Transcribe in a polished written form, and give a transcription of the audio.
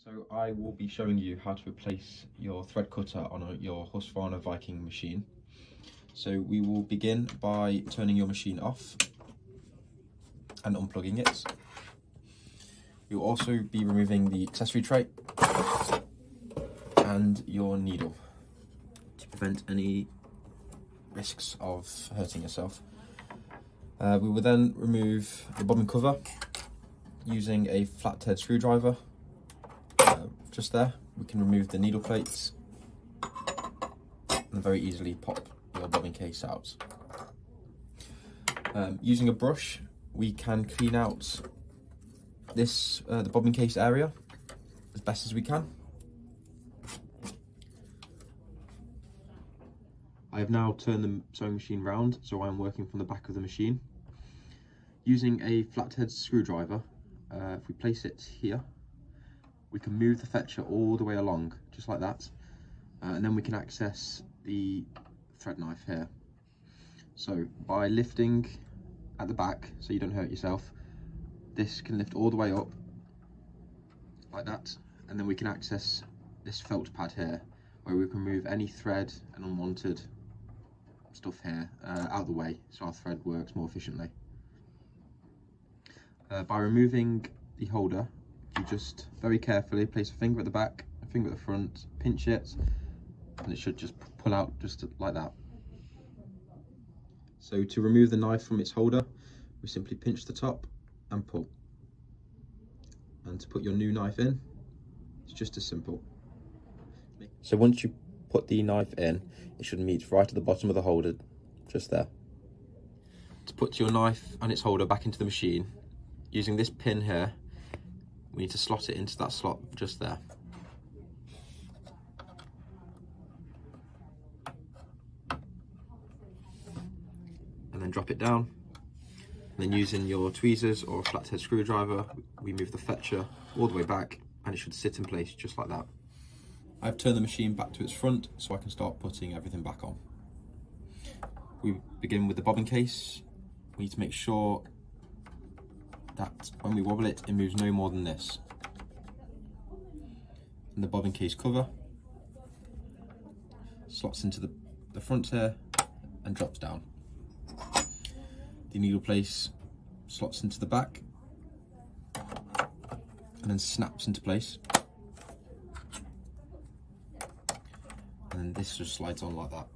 So I will be showing you how to replace your thread cutter on your Husqvarna Viking machine. So we will begin by turning your machine off and unplugging it. You'll also be removing the accessory tray and your needle to prevent any risks of hurting yourself. We will then remove the bobbin cover using a flathead screwdriver. Just there, we can remove the needle plates and very easily pop your bobbin case out. Using a brush, we can clean out this the bobbin case area as best as we can. I have now turned the sewing machine round, so I'm working from the back of the machine. Using a flathead screwdriver, if we place it here, we can move the fetcher all the way along, just like that, and then we can access the thread knife here. So by lifting at the back, so you don't hurt yourself, this can lift all the way up, like that, and then we can access this felt pad here, where we can move any thread and unwanted stuff here out of the way, so our thread works more efficiently. By removing the holder, you just very carefully place a finger at the back, a finger at the front, pinch it, and it should just pull out just like that. So to remove the knife from its holder, we simply pinch the top and pull. And to put your new knife in, it's just as simple. So once you put the knife in, it should meet right at the bottom of the holder, just there. To put your knife and its holder back into the machine, using this pin here, we need to slot it into that slot just there. And then drop it down. And then using your tweezers or a flathead screwdriver, we move the fetcher all the way back and it should sit in place just like that. I've turned the machine back to its front so I can start putting everything back on. We begin with the bobbin case. We need to make sure that when we wobble it, it moves no more than this. And the bobbin case cover slots into the front here and drops down. The needle place slots into the back and then snaps into place. And then this just slides on like that.